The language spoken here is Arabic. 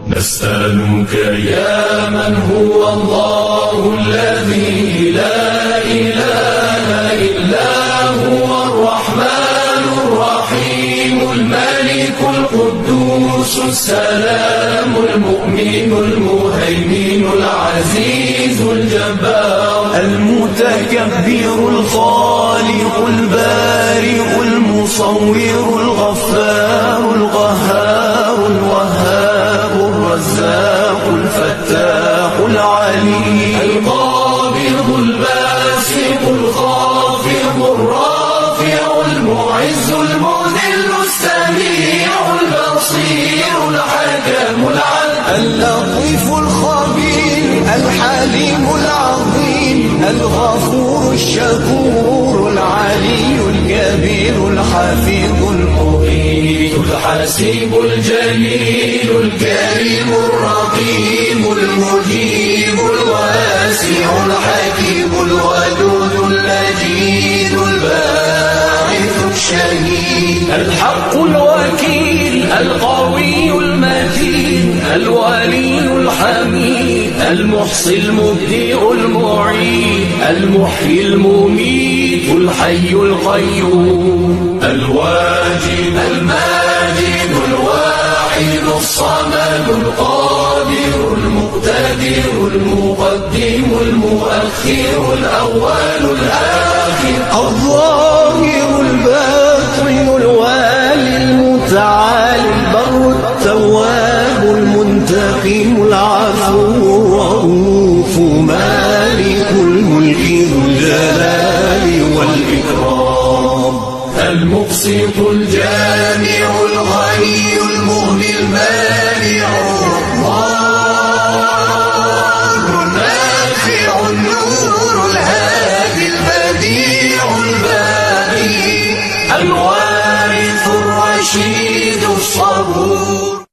نسألك يا من هو الله الذي لا إله إلا هو الرحمن الرحيم الملك القدوس السلام المؤمن المهيمن العزيز الجبار المتكبر الخالق البارئ المصور الغفار القهار الوهاب الرزاق الفتاح العليم القابض الباسط الخافض الرافع المعز المذل السميع البصير الحكم العدل اللطيف الخبير الحليم العظيم الغفور الشكور العلي الكبير الحفيظ المقيت الحسيب الجليل الكريم الرقيب المجيب الواسع الحكيم الودود المجيد الباعث الشهيد الحق الوكيل القوي المتين الولي الحميد المحصي المبدئ المعيد المحيي المميت الحي القيوم الواجد الماجد الواحد الصمد القادر المقتدر المقدم المؤخر الأول الآخر الظاهر الباطن الوالي المتعالي البر التواب المنتقم العفو الرؤوف مالك الملك ذو الجلال والإكرام المقسط الجامع الغني المغني المانع الله النافع النور الهادي البديع الباقي الوارث الرشيد الصبور